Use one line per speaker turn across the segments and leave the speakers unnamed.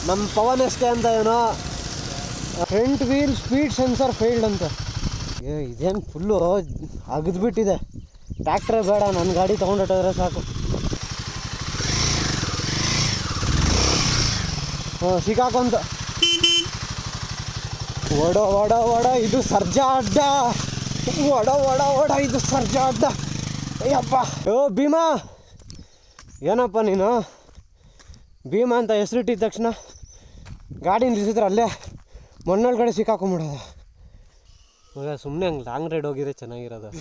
ನಮ್ಮ ಪವನ್ ಎಸ್ಕೆ ಅಂತ ಏನೋ front wheel speed sensor failed ಅಂತ. ಇದೇನು ಫುಲ್ಲು ಅಗದ್ಬಿಟ್ಟಿದೆ. ಟ್ಯಾಕ್ಟ್ರೇ ಬೇಡ, ನನ್ನ ಗಾಡಿ ತೊಗೊಂಡೋದ್ರೆ ಸಾಕು. ಸಿಕ್ಕಾಕೊಂತ ಒಡ ಒಡ ಒಡ ಇದು ಸರ್ಜಾ ಅಡ್ಡ, ಒಡ ಒಡ ಒಡ ಇದು ಸರ್ಜಾ ಅಡ್ಡ. ಅಯ್ಯಪ್ಪ, ಭೀಮಾ ಏನಪ್ಪ ನೀನು ಭೀಮಾ ಅಂತ ಹೆಸರಿಟ್ಟಿದ ತಕ್ಷಣ ಗಾಡಿ ನಿಲ್ಸಿದ್ರೆ ಅಲ್ಲೇ ಮಣ್ಣೊಳಗಡೆ ಸಿಕ್ಕಾಕೊಂಬಿಡೋದು. ಮಗ ಸುಮ್ಮನೆ ಹಂಗೆ ಲಾಂಗ್ ರೈಡ್ ಹೋಗಿದ್ರೆ ಚೆನ್ನಾಗಿರೋದು.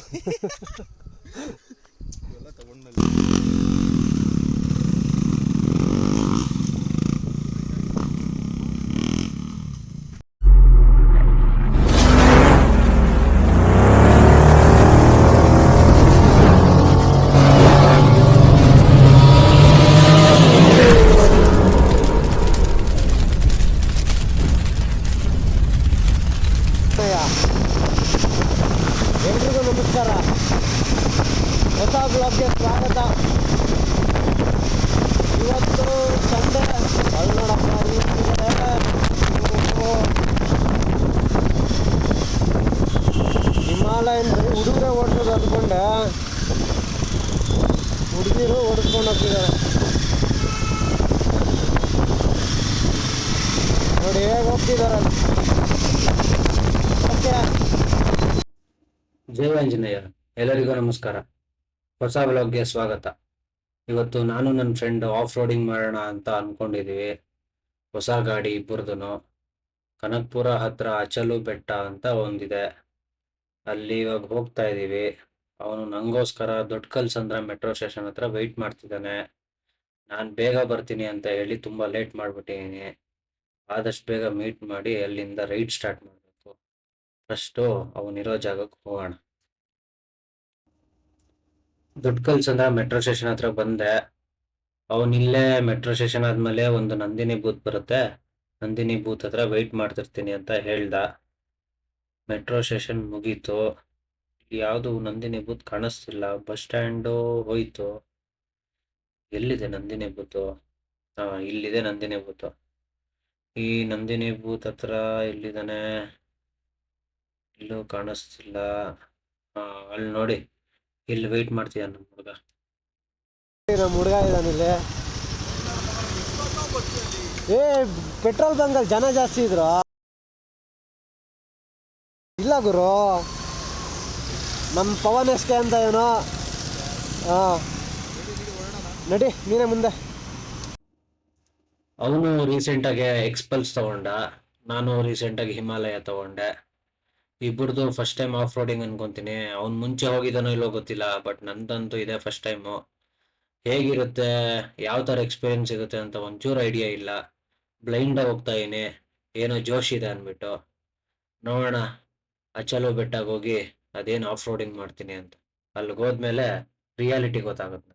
ಎಲ್ರಿಗೂ ನಮಸ್ಕಾರ, ಹೊಸ ಬ್ಲಾಗ್ಗೆ ಸ್ವಾಗತ. ಇವತ್ತು ಸಂಡೆ. ಅಲ್ಲಿ ನೋಡಪ್ಪ ಹಿಮಾಲಯನ್ ಹುಡುಗರೇ ಓಡಿಸೋದು ಅಂದ್ಕೊಂಡೆ, ಹುಡುಗಿರು ಓಡಿಸ್ಕೊಂಡು ಹೋಗ್ತಿದ್ದಾರೆ ನೋಡಿ ಹೇಗೆ ಹೋಗ್ತಿದ್ದಾರೆ. ಓಕೆ,
ಜೈ ಆಂಜನೇಯ. ಎಲ್ಲರಿಗೂ ನಮಸ್ಕಾರ, ಹೊಸ ವ್ಲಾಗ್ಗೆ ಸ್ವಾಗತ. ಇವತ್ತು ನಾನು ನನ್ನ ಫ್ರೆಂಡ್ ಆಫ್ ರೋಡಿಂಗ್ ಮಾಡೋಣ ಅಂತ ಅನ್ಕೊಂಡಿದೀವಿ. ಹೊಸ ಗಾಡಿ ಇಬ್ಬರದೂ. ಕನಕಪುರ ಹತ್ರ ಅಚಲು ಬೆಟ್ಟ ಅಂತ ಒಂದಿದೆ, ಅಲ್ಲಿ ಇವಾಗ ಹೋಗ್ತಾ ಇದ್ದೀವಿ. ಅವನು ನಂಗೋಸ್ಕರ ದೊಡ್ಡಕಲ್ಸಂದ್ರ ಮೆಟ್ರೋ ಸ್ಟೇಷನ್ ಹತ್ರ ವೆಯ್ಟ್ ಮಾಡ್ತಿದ್ದಾನೆ. ನಾನು ಬೇಗ ಬರ್ತೀನಿ ಅಂತ ಹೇಳಿ ತುಂಬ ಲೇಟ್ ಮಾಡಿಬಿಟ್ಟಿದ್ದೀನಿ. ಆದಷ್ಟು ಬೇಗ ಮೀಟ್ ಮಾಡಿ ಅಲ್ಲಿಂದ ರೈಡ್ ಸ್ಟಾರ್ಟ್ ಮಾಡಬೇಕು. ಫಸ್ಟು ಅವನಿರೋ ಜಾಗಕ್ಕೆ ಹೋಗೋಣ. ದೊಡ್ಡಕಲ್ಸಂದ್ರ ಮೆಟ್ರೋ ಸ್ಟೇಷನ್ ಹತ್ರ ಬಂದೆ. ಅವನಿಲ್ಲೇ ಮೆಟ್ರೋ ಸ್ಟೇಷನ್ ಆದಮೇಲೆ ಒಂದು ನಂದಿನಿ ಬೂತ್ ಬರುತ್ತೆ, ನಂದಿನಿ ಬೂತ್ ಹತ್ರ ವೆಯ್ಟ್ ಮಾಡ್ತಿರ್ತೀನಿ ಅಂತ ಹೇಳ್ದ. ಮೆಟ್ರೋ ಸ್ಟೇಷನ್ ಮುಗೀತು, ಯಾವುದು ನಂದಿನಿ ಬೂತ್ ಕಾಣಿಸ್ತಿಲ್ಲ. ಬಸ್ ಸ್ಟ್ಯಾಂಡು ಹೋಯ್ತು. ಎಲ್ಲಿದೆ ನಂದಿನಿ ಬೂತು? ಇಲ್ಲಿದೆ ನಂದಿನಿ ಬೂತು. ಈ ನಂದಿನಿ ಬೂತ್ ಹತ್ರ ಎಲ್ಲಿದ್ದಾನೆ? ಇಲ್ಲೂ ಕಾಣಿಸ್ತಿಲ್ಲ. ಅಲ್ಲಿ ನೋಡಿ, ಇಲ್ಲಿ ವೆಯ್ಟ್ ಮಾಡ್ತೀಯ ನಮ್ಮ ಹುಡುಗ.
ನಮ್ಮ ಹುಡುಗ ಇದ್ದಾನಿಲ್ಲಿ. ಪೆಟ್ರೋಲ್ ಬಂಕಲ್ಲಿ ಜನ ಜಾಸ್ತಿ ಇದ್ರು. ಇಲ್ಲ ಗುರು, ನಮ್ಮ ಪವನ್ ಎಸ್ಕೆ ಅಂತ ಏನೋ. ನಡಿ ನೀನೇ ಮುಂದೆ.
ಅವನು ರೀಸೆಂಟಾಗಿ ಎಕ್ಸ್ಪಲ್ಸ್ ತಗೊಂಡ, ನಾನು ರೀಸೆಂಟಾಗಿ ಹಿಮಾಲಯ ತಗೊಂಡೆ. ಇಬ್ಬರದು ಫಸ್ಟ್ ಟೈಮ್ ಆಫ್ ರೋಡಿಂಗ್ ಅನ್ಕೊಂತೀನಿ. ಅವ್ನು ಮುಂಚೆ ಹೋಗಿದ್ದಾನೋ ಇಲ್ಲೋ ಗೊತ್ತಿಲ್ಲ, ಬಟ್ ನಂದಂತೂ ಇದೆ ಫಸ್ಟ್ ಟೈಮು. ಹೇಗಿರುತ್ತೆ, ಯಾವ ಥರ ಎಕ್ಸ್ಪೀರಿಯನ್ಸ್ ಇರುತ್ತೆ ಅಂತ ಒಂಚೂರು ಐಡಿಯಾ ಇಲ್ಲ. ಬ್ಲೈಂಡಾಗಿ ಹೋಗ್ತಾ ಇದೀನಿ, ಏನೋ ಜೋಶ್ ಇದೆ ಅಂದ್ಬಿಟ್ಟು. ನೋಡೋಣ, ಅಚಲು ಬೆಟ್ಟಾಗ ಹೋಗಿ ಅದೇನು ಆಫ್ ರೋಡಿಂಗ್ ಮಾಡ್ತೀನಿ ಅಂತ. ಅಲ್ಲಿಗೆ ಹೋದ್ಮೇಲೆ ರಿಯಾಲಿಟಿ ಗೊತ್ತಾಗುತ್ತೆ.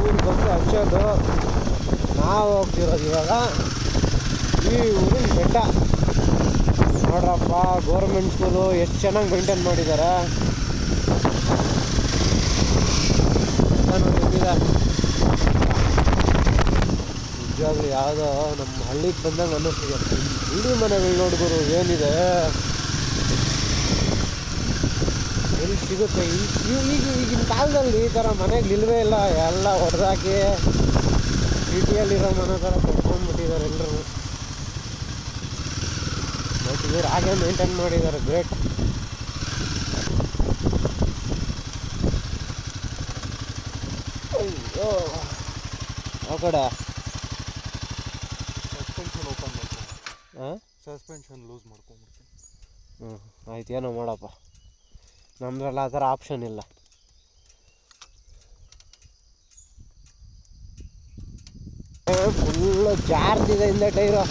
ಊರು ಬಂದು ಹಚ್ಚೋದು. ನಾವು ಹೋಗ್ತಿರೋದು ಇವಾಗ ಈ ಊರಿನ ಬೆಟ್ಟ. ನೋಡ್ರಪ್ಪ, ಗೌರ್ಮೆಂಟ್ ಸ್ಕೂಲು ಎಷ್ಟು ಚೆನ್ನಾಗಿ ಮೇಂಟೈನ್ ಮಾಡಿದ್ದಾರೆ. ನಿಜವಾಗ್ಲೂ ಯಾವುದೋ ನಮ್ಮ ಹಳ್ಳಿಗೆ ಬಂದಂಗೆ ಅನ್ನಿಸ್ತಿದೆ. ಹಳ್ಳಿ ಮನೆಗಳು ನೋಡಿದ್ರು ಏನಿದೆ, ಎಲ್ಲಿ ಸಿಗುತ್ತೆ? ಈಗಿನ ಕಾಲದಲ್ಲಿ ಈ ಥರ ಮನೆಗಳಿಲ್ವೇ ಇಲ್ಲ. ಎಲ್ಲ ಹೊಡೆದಾಕಿ ಸಿಟಿಯಲ್ಲಿರೋ ಮನೆ ಥರ ಕಟ್ಕೊಂಡ್ಬಿಟ್ಟಿದ್ದಾರೆ ಎಲ್ಲರೂ. ಬಟ್ ಇವ್ರು ಹಾಗೆ ಮೇಂಟೈನ್ ಮಾಡಿದ್ದಾರೆ, ಗ್ರೇಟ್. ಅಯ್ಯೋ, ಆ ಕಡೆ
ಸಸ್ಪೆನ್ಷನ್ ಓಪನ್ ಮಾಡ್ತೀನಿ, ಸಸ್ಪೆನ್ಷನ್ ಲೂಸ್ ಮಾಡ್ಕೊಂಡ್ಬಿಡ್ತೀನಿ.
ಆಯ್ತು, ಏನೋ ಮಾಡಪ್ಪ. ನಮ್ದ್ರಲ್ಲಿ ಆ ಥರ ಆಪ್ಷನ್ ಇಲ್ಲ. ಫುಲ್ಲು ಚಾರ್ಜ್ ಇದೆ ಹಿಂದೆ ಟೈರು.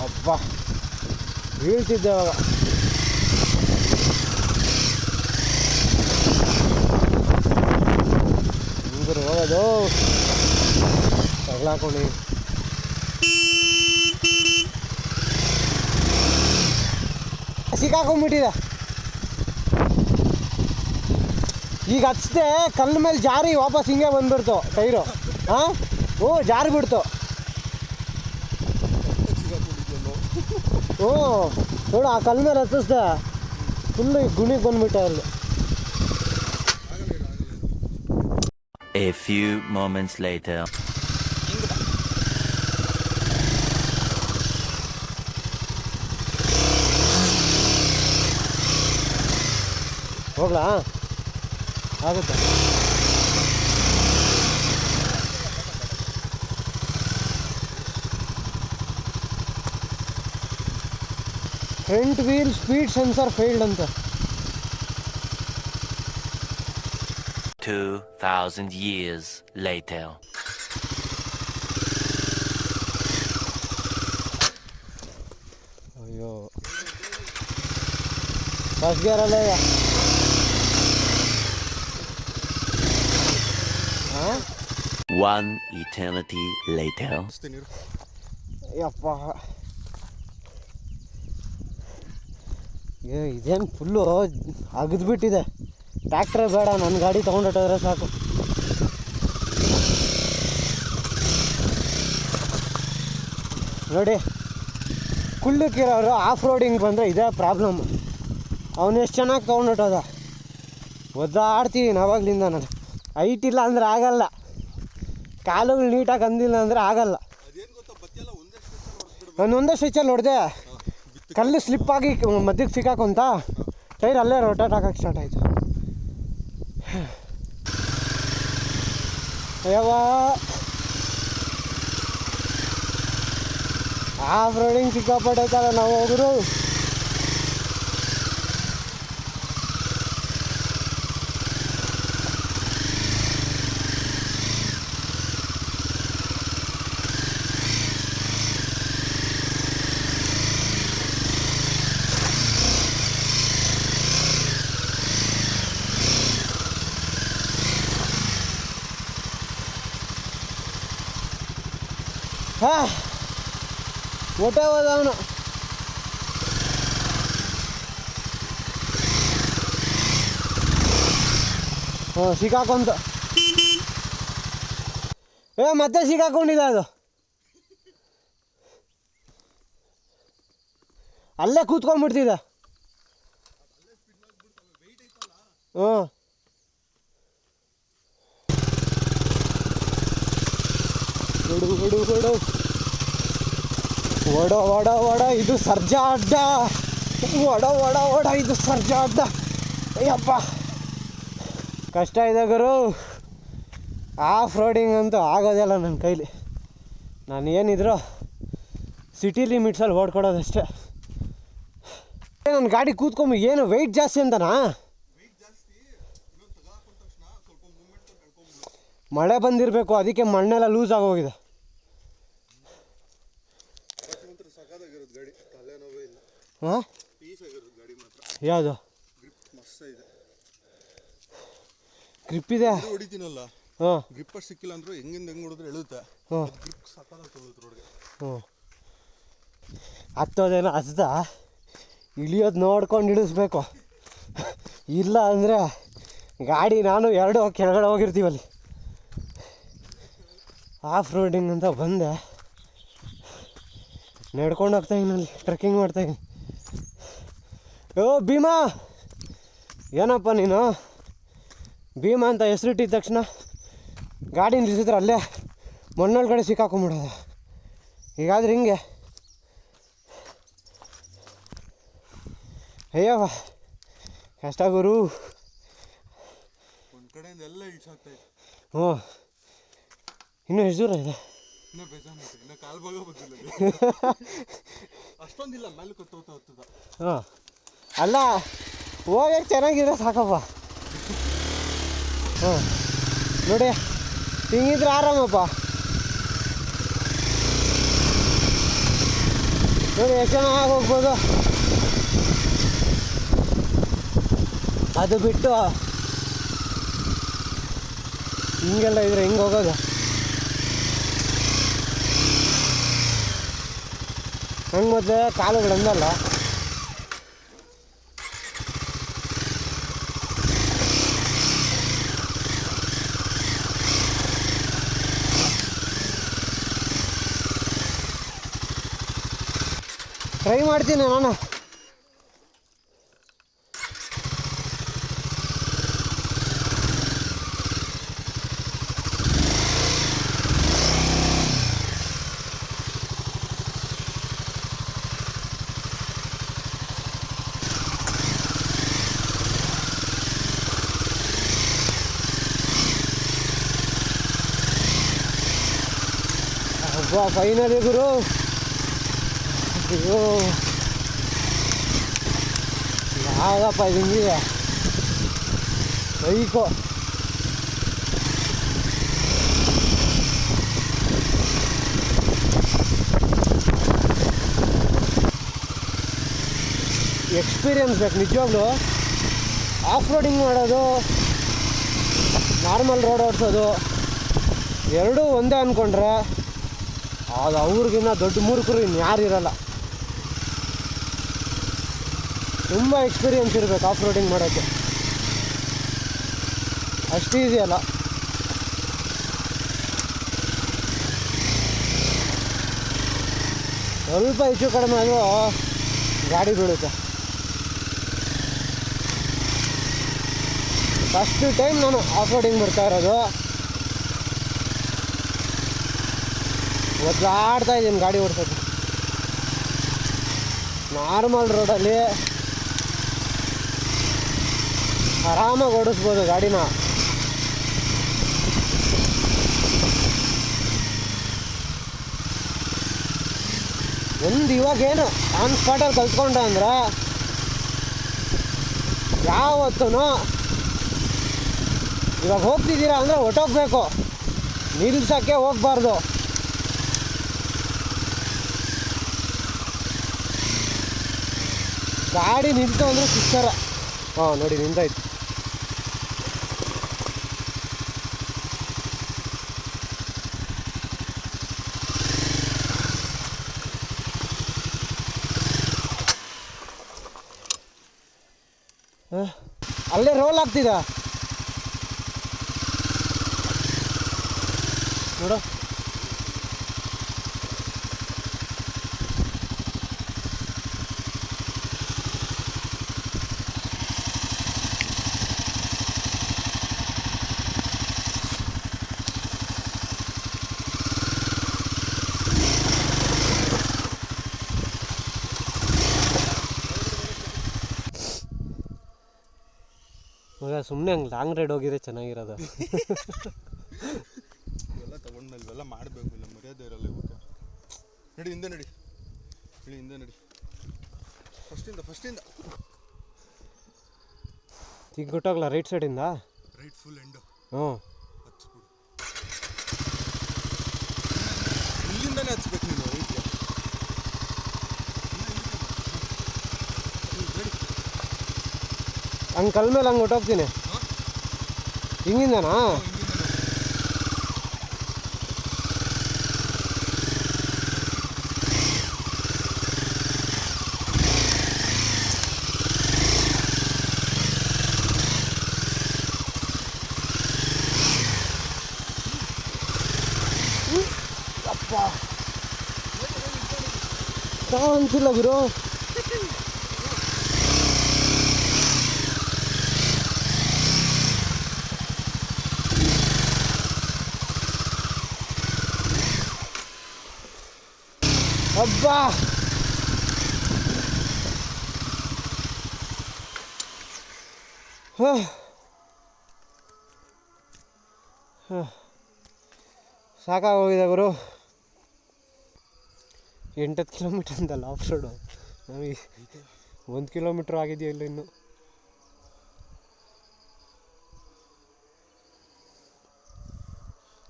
ಅಬ್ಬಾ, ಬೀಳ್ತಿದ್ದೆ ಅವಾಗ. ಹೋಗೋದು ತಗ್ಲಾಕೊಂಡು ಸಿಕ್ಕಾಕೊಂಡ್ಬಿಟ್ಟಿದೆ. ಈಗ ಹಚ್ಚಿದೆ ಕಲ್ಲು ಮೇಲೆ ಜಾರಿ ವಾಪಸ್ ಹಿಂಗೆ ಬಂದ್ಬಿಡ್ತು ಟೈರು. ಹಾಂ ಓ ಜಾರಿ ಬಿಡ್ತು. ಹ್ಞೂ ನೋಡು ಆ ಕಲ್ಲು ಮೇಲೆ ಹತ್ತಿಸ್ದೆ ಫುಲ್ಲು ಗುಣಿಗೆ ಬಂದ್ಬಿಟ್ಟೆ ಅಲ್ಲಿ.
A few moments later.
ಹೋಗ್ಲಾ ಆಗುತ್ತೆ. Front wheel speed sensor failed ಅಂತ.
2000 years later.
ಅಯ್ಯೋ ಫಸ್ಟ್ ಗೇರಲ್ಲೇ. ಹಾಂ
One eternity later.
ಯಪ್ಪ ಇದೇನು ಫುಲ್ಲು ಅಗದ್ಬಿಟ್ಟಿದೆ. ಟ್ಯಾಕ್ಟ್ರೇ ಬೇಡ, ನನ್ನ ಗಾಡಿ ತೊಗೊಂಡೋದ್ರೆ ಸಾಕು. ನೋಡಿ ಕುಳ್ಳಕ್ಕಿರೋರು ಆಫ್ ರೋಡಿಂಗ್ ಬಂದರೆ ಇದೇ ಪ್ರಾಬ್ಲಮ್. ಅವನು ಎಷ್ಟು ಚೆನ್ನಾಗಿ ತೊಗೊಂಡೋದ ಒದ್ದಾಡ್ತೀವಿ ನಾವಾಗಲಿಂದ. ನಾನು ಹೈಟ್ ಇಲ್ಲ ಅಂದರೆ ಆಗಲ್ಲ, ಕಾಲುಗಳು ನೀಟಾಗಿ ಅಂದಿಲ್ಲ ಅಂದರೆ ಆಗಲ್ಲ. ನಾನು ಒಂದೇ ಸ್ಟ್ರೆಚಲ್ಲಿ ಹೊಡೆದೆ, ಕಲ್ಲು ಸ್ಲಿಪ್ಪಾಗಿ ಮಧ್ಯಕ್ಕೆ ಸಿಕ್ಕಾಕೊಂತ ಟೈರ್ ಅಲ್ಲೇ ರೊಟೇಟ್ ಹಾಕಕ್ಕೆ ಸ್ಟಾರ್ಟ್ ಆಯಿತು. ಅಯ್ಯವ್ವ ಆಫ್ ರೋಡಿಂಗ್ ಸಿಕ್ಕಾಪಟ್ಟೈತಲ್ಲ ನಾವು ಹೋಗೋರು. ಹಾಂ ಹೊಟ್ಟೆ ಹೋದ ಅವನು. ಹ್ಞೂ ಸಿಕ್ಕಾಕೊಂತ ಮತ್ತೆ ಸಿಕ್ಕಾಕೊಂಡಿದೆ ಅದು. ಅಲ್ಲೇ ಕೂತ್ಕೊಂಡ್ಬಿಡ್ತಿದೆ. ಹ್ಞೂ ಹೊಡು ಹೊಡು ಹೊಡು ಒಡ ಒಡ ಒಡ ಇದು ಸರ್ಜಾ ಅಡ್ಡ. ಒಡ ಒಡ ಒಡ ಇದು ಸರ್ಜಾ ಅಡ್ಡ. ಅಯ್ಯಪ್ಪ ಕಷ್ಟ ಇದೆ ಗುರು. ಆಫ್ ರೋಡಿಂಗ್ ಅಂತೂ ಆಗೋದಿಲ್ಲ ನನ್ನ ಕೈಲಿ. ನಾನು ಏನಿದ್ರು ಸಿಟಿ ಲಿಮಿಟ್ಸಲ್ಲಿ ಓಡ್ಕೊಡೋದಷ್ಟೇ. ನನ್ನ ಗಾಡಿ ಕೂತ್ಕೊಂಬ ಏನು ವೆಯ್ಟ್ ಜಾಸ್ತಿ ಅಂತನಾ? ಮಳೆ ಬಂದಿರಬೇಕು, ಅದಕ್ಕೆ ಮಣ್ಣೆಲ್ಲ ಲೂಸ್ ಆಗೋಗಿದೆ. ಹಾಂ ಯಾವುದು ಗ್ರಿಪ್ ಇದೆ?
ಹೊಡಿತೀನಲ್ಲ,
ಹಾಂ
ಗ್ರಿಪ್ ಸಿಕ್ಕಿಲ್ಲ ಅಂದ್ರೂ ಹೆಂಗಿಂದ ಹೆಂಗೆ ಹೊಡಿದ್ರೆ ಎಳುತ್ತೆ.
ಹಾಂ
ಗ್ರಿಪ್ ಸಕ್ಕದಾಗಿ ತೊಗೊಳುತ್ತೆ ರೋಡ್ಗೆ.
ಹ್ಞೂ ಹತ್ತೋದೇನೋ ಹಸ್ದ ಇಳಿಯೋದು ನೋಡ್ಕೊಂಡು ಇಳಿಸ್ಬೇಕು. ಇಲ್ಲ ಅಂದರೆ ಗಾಡಿ ನಾನು ಎರಡು ಕೆಳಗಡೆ ಹೋಗಿರ್ತೀವಲ್ಲಿ. ಆಫ್ ರೋಡಿಂಗ್ ಅಂತ ಬಂದೆ, ನಡ್ಕೊಂಡು ಹೋಗ್ತಾಯಿದ್ದೀನಿ, ಅಲ್ಲಿ ಟ್ರೆಕ್ಕಿಂಗ್ ಮಾಡ್ತಾಯಿದ್ದೀನಿ. ಓ ಭೀಮಾ, ಏನಪ್ಪ ನೀನು ಭೀಮಾ ಅಂತ ಹೆಸರಿಟ್ಟಿದ ತಕ್ಷಣ ಗಾಡಿ ನಿಲ್ಲಿಸಿದ್ರೆ ಅಲ್ಲೇ ಮಣ್ಣೊಳಗಡೆ ಸಿಕ್ಕಾಕೊಂಬಿಡೋದು. ಹೀಗಾದ್ರೆ ಹಿಂಗೆ ಅಯ್ಯವ್ವ ಕಷ್ಟ ಗುರು.
ಒಂದು ಕಡೆಯಿಂದ ಎಲ್ಲ ಇಳಿಸಾಗ್ತಾಯಿತ್ತು.
ಹ್ಞೂ ಇನ್ನೂ ಎಷ್ಟು ದೂರ ಇದೆ?
ಇನ್ನೂ ಬೇಜಾರು, ಇನ್ನೂ ಕಾಲು ಭಾಗ ಬಂದಿಲ್ಲ. ಅಷ್ಟೊಂದಿಲ್ಲ, ಮೇಲೆ ಕೊತ್ತೋಗ್ತಾ ಹೋಗ್ತದ.
ಹಾಂ ಅಲ್ಲ ಹೋಗಕ್ಕೆ ಚೆನ್ನಾಗಿದ್ರೆ ಸಾಕಪ್ಪ. ಹಾಂ ನೋಡಿ ಹಿಂಗಿದ್ರೆ ಆರಾಮಪ್ಪ. ನೋಡಿ ಎಷ್ಟು ಚೆನ್ನಾಗಿ ಹೋಗ್ಬೋದು. ಅದು ಬಿಟ್ಟು ಹಿಂಗೆಲ್ಲ ಇದ್ರೆ ಹೆಂಗೆ ಹೋಗೋದು? ಹಂಗೆ ಮೊದಲೇ ಕಾಲುಗಳಂದಲ್ಲ. ಟ್ರೈ ಮಾಡ್ತೀನಿ ನಾನು. ಅಬ್ಬಾ ಫೈನಲಿ ಗುರು. ಅಯ್ಯೋ ಯಾವ್ದಪ್ಪ ಇದು ಹಿಂಗಿದೆ ಬೈಕು. ಎಕ್ಸ್ಪೀರಿಯನ್ಸ್ ಬೇಕು ನಿಜವಾಗ್ಲೂ. ಆಫ್ ರೋಡಿಂಗ್ ಮಾಡೋದು, ನಾರ್ಮಲ್ ರೋಡ್ ಓಡಿಸೋದು ಎರಡೂ ಒಂದೇ ಅಂದ್ಕೊಂಡ್ರೆ ಅದು ಅವ್ರಿಗಿನ್ನ ದೊಡ್ಡ ಮೂರ್ಖರು ಇನ್ಯಾರು ಇರಲ್ಲ. ತುಂಬ ಎಕ್ಸ್ಪೀರಿಯನ್ಸ್ ಇರಬೇಕು ಆಫ್ ರೋಡಿಂಗ್ ಮಾಡೋಕ್ಕೆ. ಅಷ್ಟು ಈಸಿ ಅಲ್ಲ. ಸ್ವಲ್ಪ ಹೆಚ್ಚು ಕಡಿಮೆ ಆದರೂ ಗಾಡಿ ಬೀಳುತ್ತೆ. ಫಸ್ಟ್ ಟೈಮ್ ನಾನು ಆಫ್ ರೋಡಿಂಗ್ ಬರ್ತಾ ಇರೋದು. ಒದ್ದಾಡ್ತಾ ಇದ್ದೀನಿ ಗಾಡಿ ಓಡಿಸೋದು. ನಾರ್ಮಲ್ ರೋಡಲ್ಲಿ ಆರಾಮಾಗಿ ಓಡಿಸ್ಬೋದು ಗಾಡಿನ. ಒಂದು ಇವಾಗೇನು ಆನ್ ಸ್ಪಾಟಲ್ಲಿ ಕಲ್ತ್ಕೊಂಡೆ ಅಂದ್ರೆ ಯಾವತ್ತೂ ಇವಾಗ ಹೋಗ್ತಿದ್ದೀರಾ ಅಂದರೆ ಹೊಟ್ಟೋಗ್ಬೇಕು, ನಿಲ್ಸೋಕ್ಕೆ ಹೋಗ್ಬಾರ್ದು. ಗಾಡಿ ನಿಂತು ಅಂದರೆ ಸಿಕ್ತಾರ. ಹಾಂ ನೋಡಿ ನಿಂತಾಯ್ತು. ಅಲ್ಲೇ ರೋಲ್ ಆಗ್ತಿದ ನೋಡು. ಮಗ ಸುಮ್ಮನೆ ಹಂಗೆ ಲಾಂಗ್ ರೈಡ್ ಹೋಗಿದ್ರೆ ಚೆನ್ನಾಗಿರೋದು.
ಇವೆಲ್ಲ ತಗೊಂಡ್ಮೇಲೆ ಇವೆಲ್ಲ ಮಾಡಬೇಕು, ಇಲ್ಲ ಮರ್ಯಾದೆ ಇರಲ್ಲ ಇವಕ್ಕೆ. ನಡಿ ಹಿಂದೆ ನಡಿ, ಹೇಳಿ ಹಿಂದೆ ನಡಿ. ಫಸ್ಟಿಂದ
ಈಗ ಗೊತ್ತಾಗಲ್ಲ ರೈಟ್ ಸೈಡಿಂದ.
Right full end.
ಹ್ಞೂ
ಹಚ್ಬಿಡು. ಇಲ್ಲಿಂದಾನೆ ಹಚ್ಬೇಕು ನೀನು ರೈಟ್ಗೆ.
ಹಂಗೆ ಕಲ್ ಮೇಲೆ ಹಂಗೆ ಹೊಟ್ಟೋಗ್ತೀನಿ. ಹಿಂಗಿಂದನಾ? ಅಪ್ಪ ಅನ್ಸಿಲ್ಲ ಗುರು. ಅಬ್ಬಾ ಸಾಕಾಗೋಗಿದೆ ಗುರು. 8 ಕಿಲೋಮೀಟರ್ ಅಂತಲ್ಲ ಆಫ್ ರೋಡು. ನಮಗೆ 1 ಕಿಲೋಮೀಟ್ರ್ ಆಗಿದೆಯಾ ಇಲ್ಲ ಇನ್ನು.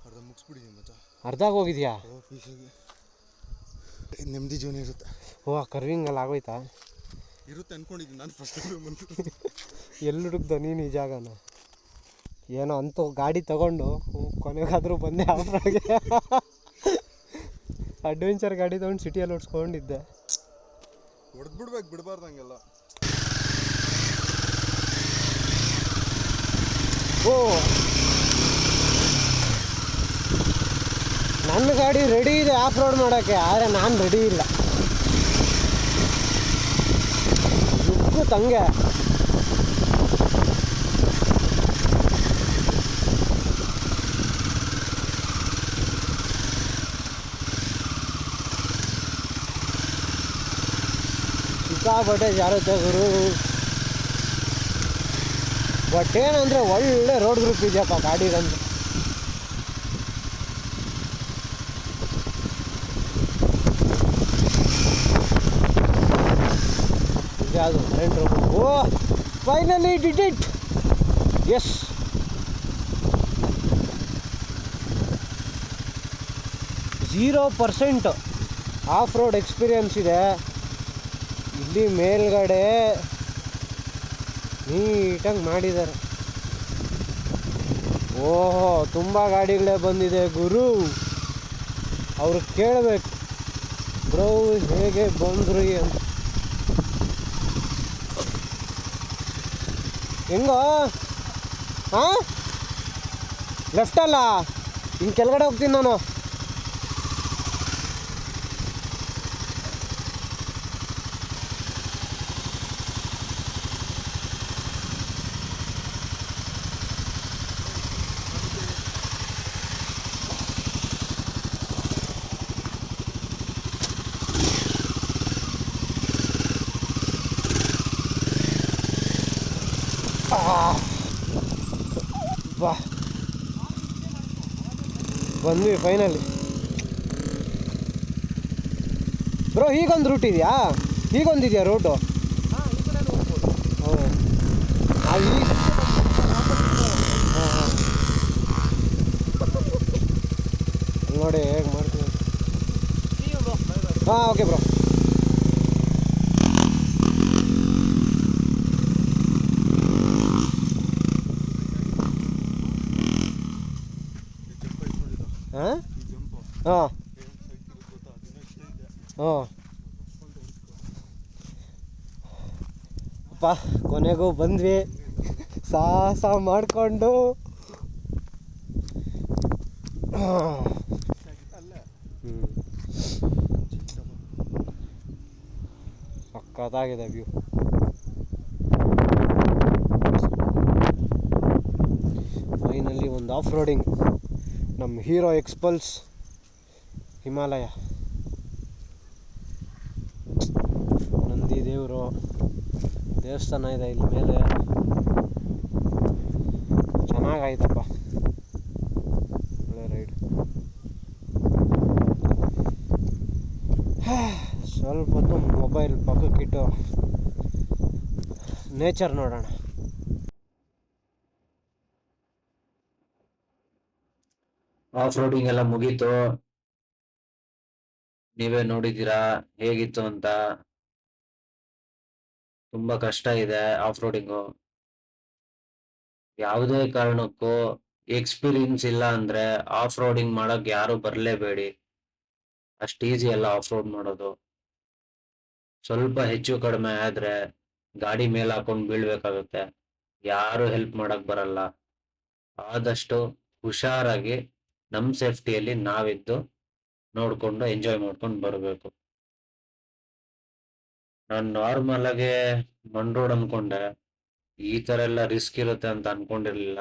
ಅರ್ಧ ಮುಗಿಸ್ಬಿಟ್ಟಿದ್ದೀನಿ ಮಚ್ಚ.
ಅರ್ಧ ಹೋಗಿದ್ಯಾ?
ಪೀಸಾಗಿ ನೆಮ್ಮದಿ ಜೀವನ ಇರುತ್ತೆ.
ಓ ಕರ್ವಿಂಗಲ್ಲಿ ಆಗೋಯ್ತಾ?
ಇರುತ್ತೆ ಅನ್ಕೊಂಡಿದ್ದೀನಿ ನಾನು ಫಸ್ಟ್ ಬಂದು.
ಎಲ್ಲಿ ಹುಡುಕ್ದ ನೀನು ಈ ಜಾಗನ? ಏನೋ ಅಂತೂ ಗಾಡಿ ತಗೊಂಡು ಕೊನೆಗಾದರೂ ಬಂದೆ ಆಫ್ರೋಡ್ಗೆ. ಅಡ್ವೆಂಚರ್ ಗಾಡಿ ತಗೊಂಡು ಸಿಟಿಯಲ್ಲಿ ಓಡಿಸ್ಕೊಂಡಿದ್ದೆ.
ಹೊಡೆದ್ಬಿಡ್ಬೇಕು, ಬಿಡಬಾರ್ದು ಹಂಗೆಲ್ಲ.
ಓ, ನನ್ನ ಗಾಡಿ ರೆಡಿ ಇದೆ ಆಫ್ ರೋಡ್ ಮಾಡೋಕ್ಕೆ, ಆದರೆ ನಾನು ರೆಡಿ ಇಲ್ಲ. ದುಡ್ಡು ತಂಗೆ. ಸಿಕ್ಕಾಪಟ್ಟೆ ಜಾರುತ್ತೆ ಗುರು. ಬಟ್ ಏನಂದರೆ ಒಳ್ಳೆ ರೋಡ್ ಗ್ರೂಪ್ ಇದೆಯಪ್ಪ ಗಾಡಿಗಂದು. ಯಾವುದು current road. Oh, finally did it. Yes, 0% off road experience ಇದೆ. ಇಲ್ಲಿ ಮೇಲ್ಗಡೆ ನೀಟಾಗಿ ಮಾಡಿದ್ದಾರೆ. ಓಹೋ, ತುಂಬ ಗಾಡಿಗಳೇ ಬಂದಿದೆ ಗುರು. ಅವ್ರು ಕೇಳಬೇಕು, ಬ್ರೋ ಹೇಗೆ ಬಂದ್ರಿ ಅಂತ. ಹೆಂಗೋ? ಹಾಂ, ಲೆಫ್ಟಲ್ಲ, ಹಿಂಗೆ ಕೆಳಗಡೆ ಹೋಗ್ತೀನಿ ನಾನು. ಬಾ, ಬಂದ್ವಿ ಫೈನಲಿ. ಬ್ರೋ, ಹೀಗೊಂದು ರೂಟ್ ಇದೆಯಾ? ಹೀಗೊಂದಿದೆಯಾ ರೂಟು? ಹೌದು. ನೋಡಿ ಹೇಗೆ ಮಾಡ್ತೀವಿ. ಹಾಂ, ಓಕೆ ಬ್ರೋ. ಹಾಂ ಹಾಂ ಹಾಂ ಅಪ್ಪ, ಕೊನೆಗೂ ಬಂದ್ವಿ ಸಾಹಸ ಮಾಡಿಕೊಂಡು. ಸಕ್ಕತ್ತಾಗಿದೆ ವ್ಯೂ. ಫೈನಲಿ ಒಂದು ಆಫ್ ರೋಡಿಂಗ್. ನಮ್ಮ ಹೀರೋ ಎಕ್ಸ್ಪಲ್ಸ್ ಹಿಮಾಲಯ. ನಂದಿ ದೇವರು ದೇವಸ್ಥಾನ ಇದೆ ಇಲ್ಲಿ ಮೇಲೆ. ಚೆನ್ನಾಗಾಯ್ತಪ್ಪ, ಒಳ್ಳೆ ರೈಡ್. ಸ್ವಲ್ಪ ಹೊತ್ತು ಮೊಬೈಲ್ ಪಕ್ಕಕ್ಕಿಟ್ಟು ನೇಚರ್ ನೋಡೋಣ.
ಆಫ್ ರೋಡಿಂಗ್ ಎಲ್ಲ ಮುಗೀತು. ನೀವೇ ನೋಡಿದ್ದೀರಾ ಹೇಗಿತ್ತು ಅಂತ. ತುಂಬಾ ಕಷ್ಟ ಇದೆ ಆಫ್ ರೋಡಿಂಗು. ಯಾವುದೇ ಕಾರಣಕ್ಕೂ ಎಕ್ಸ್ಪೀರಿಯನ್ಸ್ ಇಲ್ಲ ಅಂದ್ರೆ ಆಫ್ ರೋಡಿಂಗ್ ಮಾಡಕ್ ಯಾರು ಬರಲೇಬೇಡಿ. ಅಷ್ಟು ಈಸಿ ಅಲ್ಲ ಆಫ್ ರೋಡ್ ಮಾಡೋದು. ಸ್ವಲ್ಪ ಹೆಚ್ಚು ಕಡಿಮೆ ಆದ್ರೆ ಗಾಡಿ ಮೇಲೆ ಹಾಕೊಂಡು ಬೀಳ್ಬೇಕಾಗುತ್ತೆ. ಯಾರು ಹೆಲ್ಪ್ ಮಾಡಕ್ ಬರಲ್ಲ. ಆದಷ್ಟು ಹುಷಾರಾಗಿ ನಮ್ಮ ಸೇಫ್ಟಿಯಲ್ಲಿ ನಾವಿದ್ದು ನೋಡ್ಕೊಂಡು ಎಂಜಾಯ್ ಮಾಡ್ಕೊಂಡು ಬರಬೇಕು. ನಾನು ನಾರ್ಮಲ್ ಆಗಿ ಮಣ್ ರೋಡ್ ಅನ್ಕೊಂಡೆ, ಈ ತರ ಎಲ್ಲ ರಿಸ್ಕ್ ಇರುತ್ತೆ ಅಂತ ಅನ್ಕೊಂಡಿರ್ಲಿಲ್ಲ.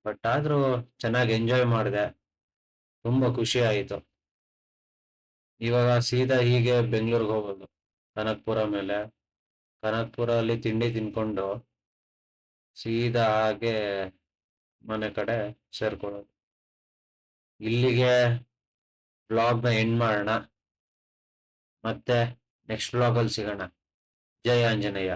ಬಟ್ ಆದ್ರೂ ಚೆನ್ನಾಗಿ ಎಂಜಾಯ್ ಮಾಡಿದೆ. ತುಂಬಾ ಖುಷಿ ಆಯಿತು. ಇವಾಗ ಸೀದಾ ಹೀಗೆ ಬೆಂಗಳೂರಿಗೆ ಹೋಗೋದು ಕನಕ್ಪುರ ಮೇಲೆ. ಕನಕ್ಪುರ ಅಲ್ಲಿ ತಿಂಡಿ ತಿನ್ಕೊಂಡು ಸೀದಾ ಹಾಗೆ ಮನೆ ಕಡೆ ಸೇರ್ಕೊಳ್ಳೋದು. ಇಲ್ಲಿಗೆ ವ್ಲಾಗ್ನ ಎಂಡ್ ಮಾಡೋಣ. ಮತ್ತೆ ನೆಕ್ಸ್ಟ್ ವ್ಲಾಗಲ್ಲಿ ಸಿಗೋಣ. ಜೈ ಆಂಜನೇಯ.